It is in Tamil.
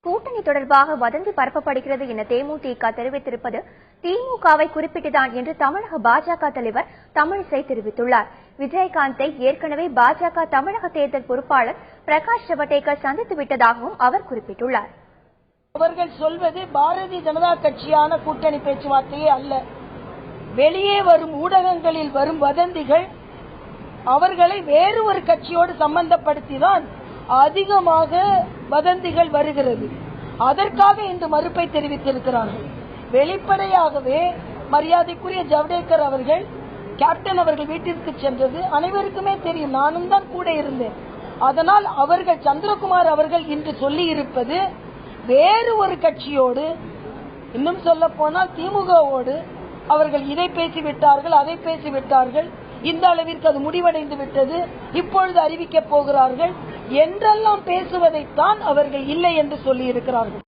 கூட்டணி தொடர்பாக வதந்தி பரப்பப்படுகிறது என தேமுதிக தெரிவித்திருப்பது திமுகவை குறிப்பிட்டுதான் என்று தமிழக பாஜக தலைவர் தமிழிசை தெரிவித்துள்ளார். விஜயகாந்தை ஏற்கனவே பாஜக தமிழக தேர்தல் பொறுப்பாளர் பிரகாஷ் ஜவடேகர் சந்தித்து விட்டதாகவும் அவர் குறிப்பிட்டுள்ளார். அவர்கள் சொல்வது பாரதிய ஜனதா கட்சியான கூட்டணி பேச்சுவார்த்தையே அல்ல. வெளியே வரும் ஊடகங்களில் வரும் வதந்திகள் அவர்களை வேறு ஒரு கட்சியோடு சம்பந்தப்படுத்திதான் அதிகமாக வதந்திகள் வருகிறது. அதற்காக இன்று மறுப்பை தெரிவித்திருக்கிறார்கள். வெளிப்படையாகவே மரியாதைக்குரிய ஜவடேகர் அவர்கள் கேப்டன் அவர்கள் வீட்டிற்கு சென்றது அனைவருக்குமே தெரியும். நானும் தான் கூட இருந்தேன். அதனால் அவர்கள் சந்திரகுமார் அவர்கள் இன்று சொல்லி இருப்பது வேறு ஒரு கட்சியோடு, இன்னும் சொல்ல போனால் திமுகவோடு அவர்கள் இதை பேசிவிட்டார்கள், அதை பேசிவிட்டார்கள், இந்த அளவிற்கு அது முடிவடைந்து விட்டது, இப்பொழுது அறிவிக்கப் போகிறார்கள் என்றெல்லாம் பேசுவதைத்தான் அவர்கள் இல்லை என்று சொல்லி இருக்கிறார்கள்.